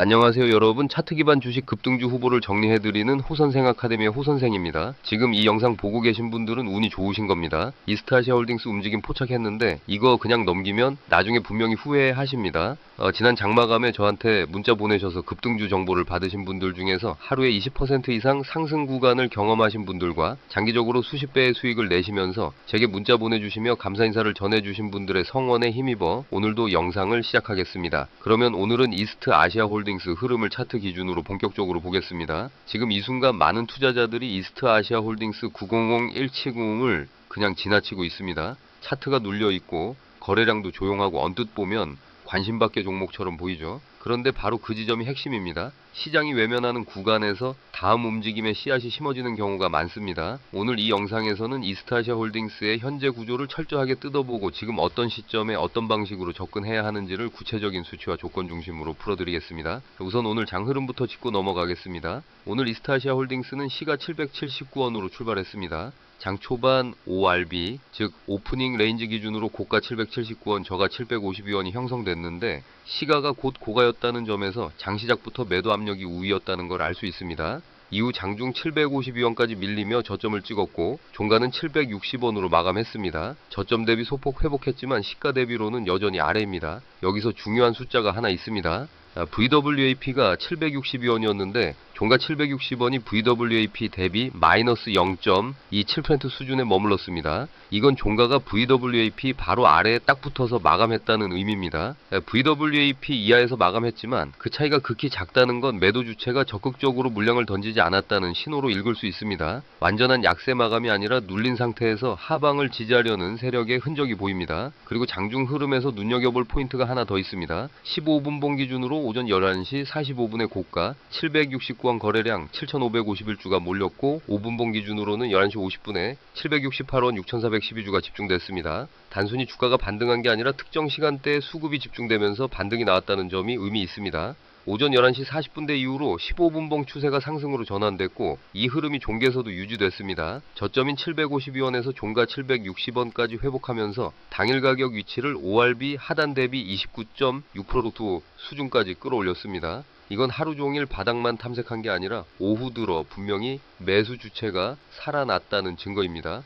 안녕하세요 여러분, 차트 기반 주식 급등주 후보를 정리해드리는 호선생 아카데미의 호선생입니다. 지금 이 영상 보고 계신 분들은 운이 좋으신 겁니다. 이스타아시아홀딩스 움직임 포착했는데 이거 그냥 넘기면 나중에 분명히 후회하십니다. 지난 장마감에 저한테 문자 보내셔서 급등주 정보를 받으신 분들 중에서 하루에 20% 이상 상승 구간을 경험하신 분들과 장기적으로 수십 배의 수익을 내시면서 제게 문자 보내주시며 감사 인사를 전해주신 분들의 성원에 힘입어 오늘도 영상을 시작하겠습니다. 그러면 오늘은 이스트아시아홀딩스 흐름을 차트 기준으로 본격적으로 보겠습니다. 지금 이 순간 많은 투자자들이 이스트아시아홀딩스 900170을 그냥 지나치고 있습니다. 차트가 눌려있고 거래량도 조용하고 언뜻 보면 관심밖의 종목처럼 보이죠. 그런데 바로 그 지점이 핵심입니다. 시장이 외면하는 구간에서 다음 움직임의 씨앗이 심어지는 경우가 많습니다. 오늘 이 영상에서는 이스타아시아홀딩스의 현재 구조를 철저하게 뜯어보고 지금 어떤 시점에 어떤 방식으로 접근해야 하는지를 구체적인 수치와 조건 중심으로 풀어드리겠습니다. 우선 오늘 장 흐름부터 짚고 넘어가겠습니다. 오늘 이스타아시아홀딩스는 시가 779원으로 출발했습니다. 장 초반 ORB, 즉 오프닝 레인지 기준으로 고가 779원, 저가 752원이 형성됐는데 시가가 곧 고가였다는 점에서 장 시작부터 매도 압력이 우위였다는 걸 알 수 있습니다. 이후 장중 752원까지 밀리며 저점을 찍었고 종가는 760원으로 마감했습니다. 저점 대비 소폭 회복했지만 시가 대비로는 여전히 아래입니다. 여기서 중요한 숫자가 하나 있습니다. VWAP가 762원이었는데 종가 760원이 VWAP 대비 마이너스 0.27% 수준에 머물렀습니다. 이건 종가가 VWAP 바로 아래에 딱 붙어서 마감했다는 의미입니다. VWAP 이하에서 마감했지만 그 차이가 극히 작다는 건 매도 주체가 적극적으로 물량을 던지지 않았다는 신호로 읽을 수 있습니다. 완전한 약세 마감이 아니라 눌린 상태에서 하방을 지지하려는 세력의 흔적이 보입니다. 그리고 장중 흐름에서 눈여겨볼 포인트가 하나 더 있습니다. 15분봉 기준으로 오전 11시 45분의 고가 769원 거래량 7,551주가 몰렸고 5분봉 기준으로는 11시 50분에 768원 6,412주가 집중됐습니다. 단순히 주가가 반등한 게 아니라 특정 시간대에 수급이 집중되면서 반등이 나왔다는 점이 의미 있습니다. 오전 11시 40분대 이후로 15분봉 추세가 상승으로 전환됐고 이 흐름이 종가에서도 유지됐습니다. 저점인 752원에서 종가 760원까지 회복하면서 당일 가격 위치를 ORB 하단 대비 29.6% 수준까지 끌어올렸습니다. 이건 하루 종일 바닥만 탐색한 게 아니라 오후 들어 분명히 매수 주체가 살아났다는 증거입니다.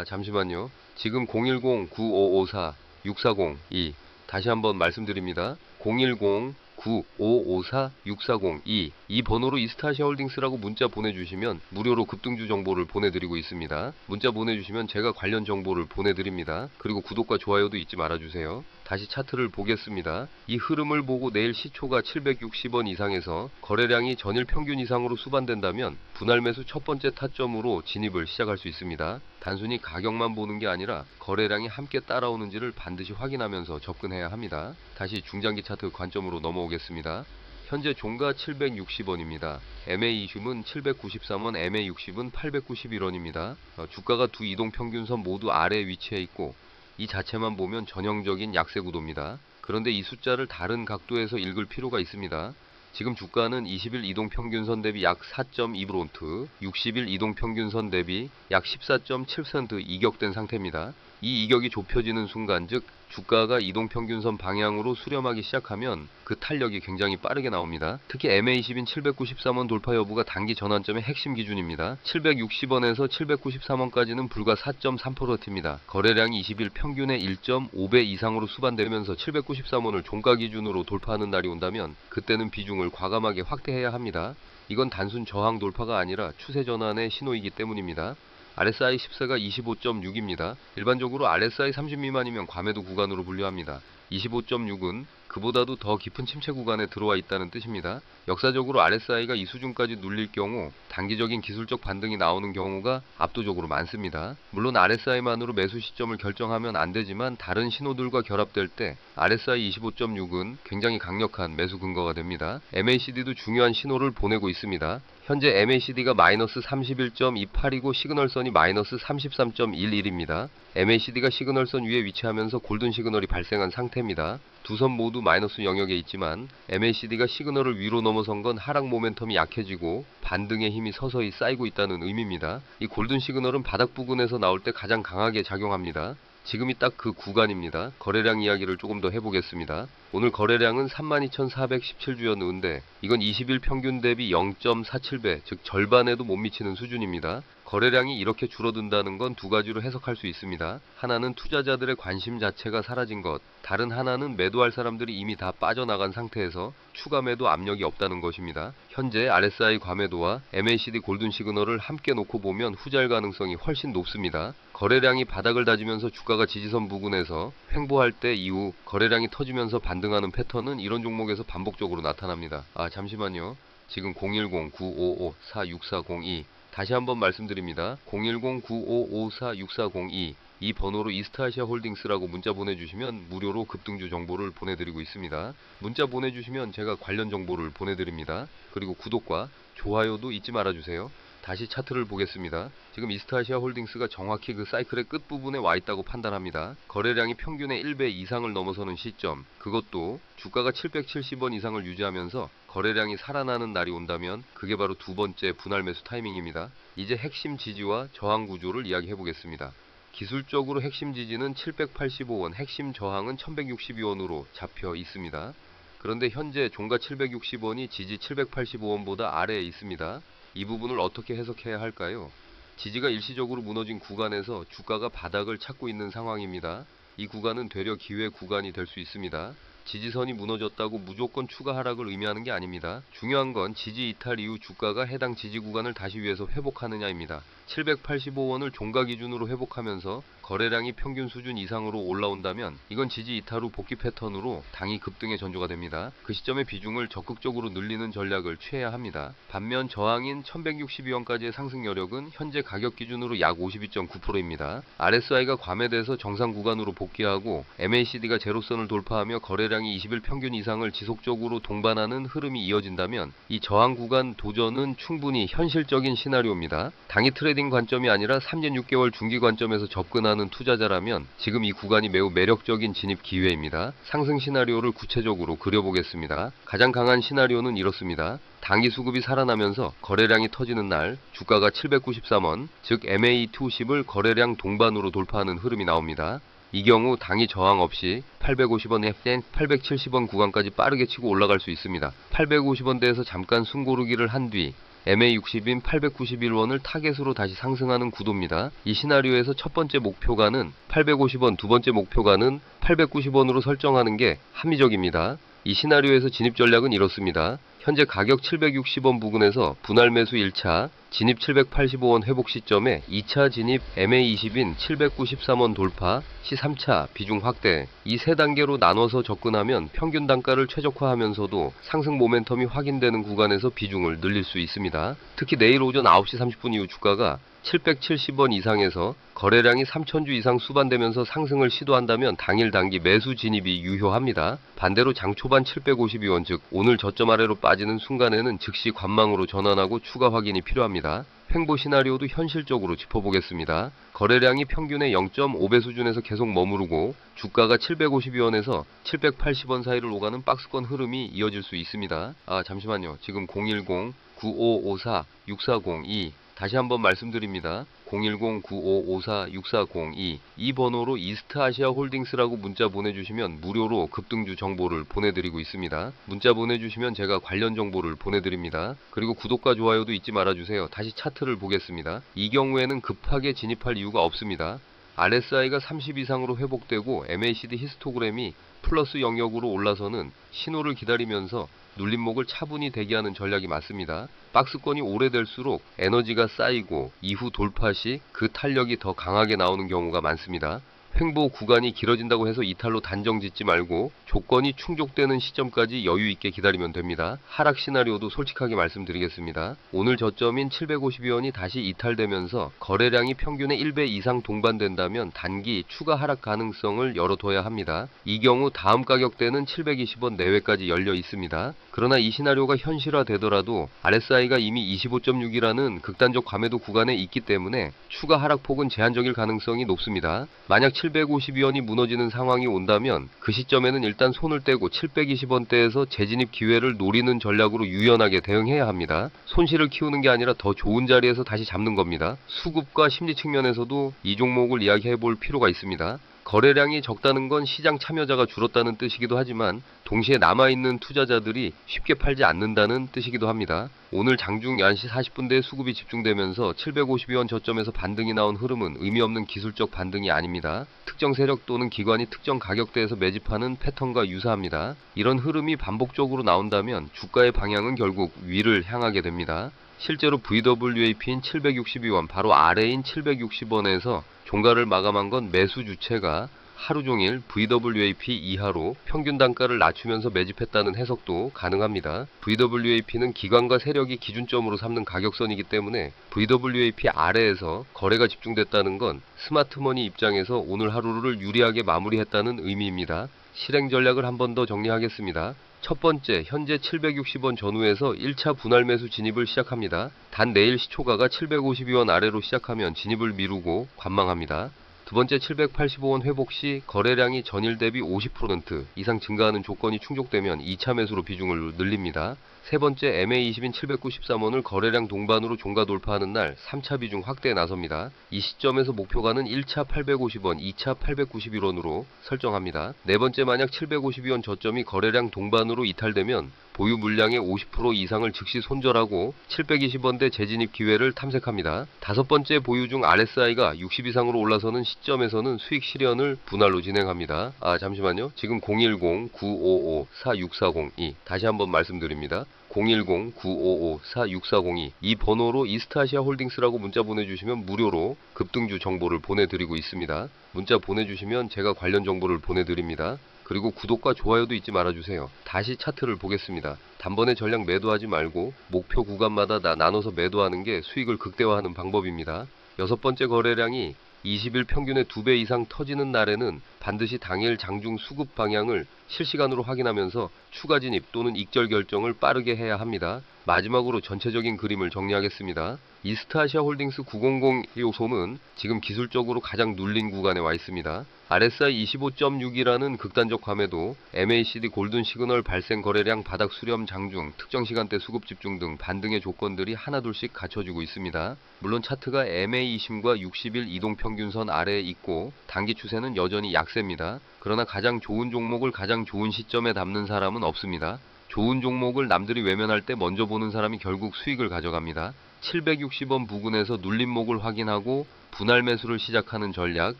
잠시만요. 지금 010-9554-6402 다시 한번 말씀드립니다. 010-9554-6402 이 번호로 이스타아시아홀딩스라고 문자 보내주시면 무료로 급등주 정보를 보내드리고 있습니다. 문자 보내주시면 제가 관련 정보를 보내드립니다. 그리고 구독과 좋아요도 잊지 말아주세요. 다시 차트를 보겠습니다. 이 흐름을 보고 내일 시초가 760원 이상에서 거래량이 전일 평균 이상으로 수반된다면 분할 매수 첫 번째 타점으로 진입을 시작할 수 있습니다. 단순히 가격만 보는 게 아니라 거래량이 함께 따라오는지를 반드시 확인하면서 접근해야 합니다. 다시 중장기 차트 관점으로 넘어오겠습니다. 현재 종가 760원입니다. MA20은 793원, MA60은 891원입니다. 주가가 두 이동평균선 모두 아래에 위치해 있고 이 자체만 보면 전형적인 약세 구도입니다. 그런데 이 숫자를 다른 각도에서 읽을 필요가 있습니다. 지금 주가는 20일 이동평균선 대비 약 4.2%, 60일 이동평균선 대비 약 14.7% 이격된 상태입니다. 이 이격이 좁혀지는 순간, 즉 주가가 이동평균선 방향으로 수렴하기 시작하면 그 탄력이 굉장히 빠르게 나옵니다. 특히 MA20인 793원 돌파 여부가 단기 전환점의 핵심 기준입니다. 760원에서 793원까지는 불과 4.3%입니다. 거래량이 20일 평균의 1.5배 이상으로 수반되면서 793원을 종가 기준으로 돌파하는 날이 온다면 그때는 비중을 과감하게 확대해야 합니다. 이건 단순 저항 돌파가 아니라 추세 전환의 신호이기 때문입니다. RSI 10세가 25.6입니다. 일반적으로 RSI 30 미만이면 과매도 구간으로 분류합니다. 25.6은 그보다도 더 깊은 침체 구간에 들어와 있다는 뜻입니다. 역사적으로 RSI가 이 수준까지 눌릴 경우 단기적인 기술적 반등이 나오는 경우가 압도적으로 많습니다. 물론 RSI만으로 매수 시점을 결정하면 안 되지만 다른 신호들과 결합될 때 RSI 25.6은 굉장히 강력한 매수 근거가 됩니다. MACD도 중요한 신호를 보내고 있습니다. 현재 MACD가 마이너스 31.28이고 시그널선이 마이너스 33.11입니다. MACD가 시그널선 위에 위치하면서 골든 시그널이 발생한 상태입니다. 두 선 모두 마이너스 영역에 있지만 MACD가 시그널을 위로 넘어선 건 하락 모멘텀이 약해지고 반등의 힘이 서서히 쌓이고 있다는 의미입니다. 이 골든 시그널은 바닥 부근에서 나올 때 가장 강하게 작용합니다. 지금이 딱 그 구간입니다. 거래량 이야기를 조금 더 해보겠습니다. 오늘 거래량은 32,417주였는데 이건 20일 평균 대비 0.47배, 즉 절반에도 못 미치는 수준입니다. 거래량이 이렇게 줄어든다는 건 두 가지로 해석할 수 있습니다. 하나는 투자자들의 관심 자체가 사라진 것, 다른 하나는 매도할 사람들이 이미 다 빠져나간 상태에서 추가 매도 압력이 없다는 것입니다. 현재 RSI 과매도와 MACD 골든 시그널을 함께 놓고 보면 후자일 가능성이 훨씬 높습니다. 거래량이 바닥을 다지면서 주가가 지지선 부근에서 횡보할 때 이후 거래량이 터지면서 반등하는 패턴은 이런 종목에서 반복적으로 나타납니다. 잠시만요. 지금 010-9554-6402 다시 한번 말씀드립니다. 010-9554-6402 이 번호로 이스트아시아 홀딩스라고 문자 보내주시면 무료로 급등주 정보를 보내드리고 있습니다. 문자 보내주시면 제가 관련 정보를 보내드립니다. 그리고 구독과 좋아요도 잊지 말아주세요. 다시 차트를 보겠습니다. 지금 이스트아시아 홀딩스가 정확히 그 사이클의 끝부분에 와 있다고 판단합니다. 거래량이 평균의 1배 이상을 넘어서는 시점, 그것도 주가가 770원 이상을 유지하면서 거래량이 살아나는 날이 온다면 그게 바로 두 번째 분할 매수 타이밍입니다. 이제 핵심 지지와 저항 구조를 이야기해 보겠습니다. 기술적으로 핵심 지지는 785원, 핵심 저항은 1162원으로 잡혀 있습니다. 그런데 현재 종가 760원이 지지 785원보다 아래에 있습니다. 이 부분을 어떻게 해석해야 할까요? 지지가 일시적으로 무너진 구간에서 주가가 바닥을 찾고 있는 상황입니다. 이 구간은 되려 기회 구간이 될 수 있습니다. 지지선이 무너졌다고 무조건 추가 하락을 의미하는 게 아닙니다. 중요한 건 지지 이탈 이후 주가가 해당 지지 구간을 다시 위해서 회복하느냐입니다. 785원을 종가 기준으로 회복하면서 거래량이 평균 수준 이상으로 올라온다면 이건 지지 이탈 후 복귀 패턴으로 당이 급등의 전조가 됩니다. 그 시점의 비중을 적극적으로 늘리는 전략을 취해야 합니다. 반면 저항인 1162원까지의 상승 여력은 현재 가격 기준으로 약 52.9%입니다. RSI가 과매돼서 정상 구간으로 복귀하고 MACD가 제로선을 돌파하며 거래량이 20일 평균 이상을 지속적으로 동반하는 흐름이 이어진다면 이 저항 구간 도전은 충분히 현실적인 시나리오입니다. 단기 트레이딩 관점이 아니라 3년 6개월 중기 관점에서 접근하는 투자자라면 지금 이 구간이 매우 매력적인 진입 기회입니다. 상승 시나리오를 구체적으로 그려보겠습니다. 가장 강한 시나리오는 이렇습니다. 단기 수급이 살아나면서 거래량이 터지는 날 주가가 793원, 즉 MA210을 거래량 동반으로 돌파하는 흐름이 나옵니다. 이 경우 당이 저항 없이 850원, 870원 구간까지 빠르게 치고 올라갈 수 있습니다. 850원대에서 잠깐 숨고르기를 한 뒤 MA60인 891원을 타겟으로 다시 상승하는 구도입니다. 이 시나리오에서 첫 번째 목표가는 850원, 두 번째 목표가는 890원으로 설정하는 게 합리적입니다. 이 시나리오에서 진입 전략은 이렇습니다. 현재 가격 760원 부근에서 분할 매수 1차, 진입 785원 회복 시점에 2차 진입 MA20인 793원 돌파, 시 3차 비중 확대, 이 세 단계로 나눠서 접근하면 평균 단가를 최적화하면서도 상승 모멘텀이 확인되는 구간에서 비중을 늘릴 수 있습니다. 특히 내일 오전 9시 30분 이후 주가가 770원 이상에서 거래량이 3,000주 이상 수반되면서 상승을 시도한다면 당일 단기 매수 진입이 유효합니다. 반대로 장 초반 752원, 즉 오늘 저점 아래로 빠지는 순간에는 즉시 관망으로 전환하고 추가 확인이 필요합니다. 횡보 시나리오도 현실적으로 짚어보겠습니다. 거래량이 평균의 0.5배 수준에서 계속 머무르고 주가가 752원에서 780원 사이를 오가는 박스권 흐름이 이어질 수 있습니다. 잠시만요. 지금 010-9554-6402 다시 한번 말씀드립니다. 010-9554-6402 이 번호로 이스트아시아 홀딩스라고 문자 보내주시면 무료로 급등주 정보를 보내드리고 있습니다. 문자 보내주시면 제가 관련 정보를 보내드립니다. 그리고 구독과 좋아요도 잊지 말아주세요. 다시 차트를 보겠습니다. 이 경우에는 급하게 진입할 이유가 없습니다. RSI가 30 이상으로 회복되고 MACD 히스토그램이 플러스 영역으로 올라서는 신호를 기다리면서 눌림목을 차분히 대기하는 전략이 맞습니다. 박스권이 오래될수록 에너지가 쌓이고 이후 돌파 시 그 탄력이 더 강하게 나오는 경우가 많습니다. 횡보 구간이 길어진다고 해서 이탈로 단정 짓지 말고 조건이 충족되는 시점까지 여유 있게 기다리면 됩니다. 하락 시나리오도 솔직하게 말씀드리겠습니다. 오늘 저점인 752원이 다시 이탈되면서 거래량이 평균의 1배 이상 동반된다면 단기 추가 하락 가능성을 열어둬야 합니다. 이 경우 다음 가격대는 720원 내외까지 열려 있습니다. 그러나 이 시나리오가 현실화되더라도 RSI가 이미 25.6이라는 극단적 과매도 구간에 있기 때문에 추가 하락폭은 제한적일 가능성이 높습니다. 만약 752원이 무너지는 상황이 온다면 그 시점에는 일단 손을 떼고 720원대에서 재진입 기회를 노리는 전략으로 유연하게 대응해야 합니다. 손실을 키우는 게 아니라 더 좋은 자리에서 다시 잡는 겁니다. 수급과 심리 측면에서도 이 종목을 이야기해 볼 필요가 있습니다. 거래량이 적다는 건 시장 참여자가 줄었다는 뜻이기도 하지만 동시에 남아있는 투자자들이 쉽게 팔지 않는다는 뜻이기도 합니다. 오늘 장중 11시 40분대에 수급이 집중되면서 752원 저점에서 반등이 나온 흐름은 의미 없는 기술적 반등이 아닙니다. 특정 세력 또는 기관이 특정 가격대에서 매집하는 패턴과 유사합니다. 이런 흐름이 반복적으로 나온다면 주가의 방향은 결국 위를 향하게 됩니다. 실제로 VWAP인 762원 바로 아래인 760원에서 종가를 마감한 건 매수 주체가 하루 종일 VWAP 이하로 평균 단가를 낮추면서 매집했다는 해석도 가능합니다. VWAP는 기관과 세력이 기준점으로 삼는 가격선이기 때문에 VWAP 아래에서 거래가 집중됐다는 건 스마트머니 입장에서 오늘 하루를 유리하게 마무리했다는 의미입니다. 실행 전략을 한 번 더 정리하겠습니다. 첫 번째, 현재 760원 전후에서 1차 분할 매수 진입을 시작합니다. 단 내일 시초가가 752원 아래로 시작하면 진입을 미루고 관망합니다. 두 번째, 785원 회복 시 거래량이 전일 대비 50% 이상 증가하는 조건이 충족되면 2차 매수로 비중을 늘립니다. 세 번째, MA20인 793원을 거래량 동반으로 종가 돌파하는 날 3차 비중 확대에 나섭니다. 이 시점에서 목표가는 1차 850원, 2차 891원으로 설정합니다. 네 번째, 만약 752원 저점이 거래량 동반으로 이탈되면 보유 물량의 50% 이상을 즉시 손절하고 720원대 재진입 기회를 탐색합니다. 다섯 번째, 보유 중 RSI가 60 이상으로 올라서는 시점에서는 수익 실현을 분할로 진행합니다. 잠시만요. 지금 010-955-46402 다시 한번 말씀드립니다. 010-955-46402 이 번호로 이스타아시아 홀딩스라고 문자 보내주시면 무료로 급등주 정보를 보내드리고 있습니다. 문자 보내주시면 제가 관련 정보를 보내드립니다. 그리고 구독과 좋아요도 잊지 말아주세요. 다시 차트를 보겠습니다. 단번에 전량 매도하지 말고 목표 구간마다 나눠서 매도하는 게 수익을 극대화하는 방법입니다. 여섯 번째, 거래량이 20일 평균의 2배 이상 터지는 날에는 반드시 당일 장중 수급 방향을 실시간으로 확인하면서 추가 진입 또는 익절 결정을 빠르게 해야 합니다. 마지막으로 전체적인 그림을 정리하겠습니다. 이스타아시아 홀딩스 900 요소는 지금 기술적으로 가장 눌린 구간에 와 있습니다. RSI 25.6이라는 극단적 감에도 MACD 골든 시그널 발생 거래량 바닥 수렴 장중 특정 시간대 수급 집중 등 반등의 조건들이 하나둘씩 갖춰지고 있습니다. 물론 차트가 MA20과 60일 이동평균선 아래에 있고 단기 추세는 여전히 약세입니다. 그러나 가장 좋은 종목을 가장 좋은 시점에 담는 사람은 없습니다. 좋은 종목을 남들이 외면할 때 먼저 보는 사람이 결국 수익을 가져갑니다. 760원 부근에서 눌림목을 확인하고 분할 매수를 시작하는 전략,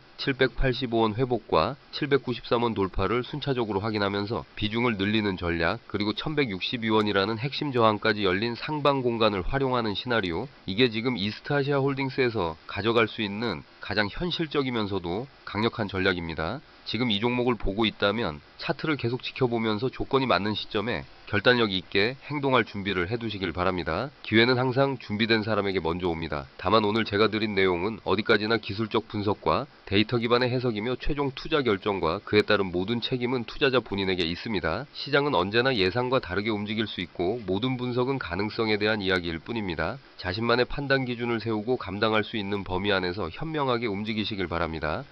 785원 회복과 793원 돌파를 순차적으로 확인하면서 비중을 늘리는 전략, 그리고 1162원이라는 핵심 저항까지 열린 상방 공간을 활용하는 시나리오, 이게 지금 이스타아시아 홀딩스에서 가져갈 수 있는 가장 현실적이면서도 강력한 전략입니다. 지금 이 종목을 보고 있다면 차트를 계속 지켜보면서 조건이 맞는 시점에 결단력 있게 행동할 준비를 해두시길 바랍니다. 기회는 항상 준비된 사람에게 먼저 옵니다. 다만 오늘 제가 드린 내용은 어디까지나 기술적 분석과 데이터 기반의 해석이며 최종 투자 결정과 그에 따른 모든 책임은 투자자 본인에게 있습니다. 시장은 언제나 예상과 다르게 움직일 수 있고 모든 분석은 가능성에 대한 이야기일 뿐입니다. 자신만의 판단 기준을 세우고 감당할 수 있는 범위 안에서 현명하게 움직이시길 바랍니다.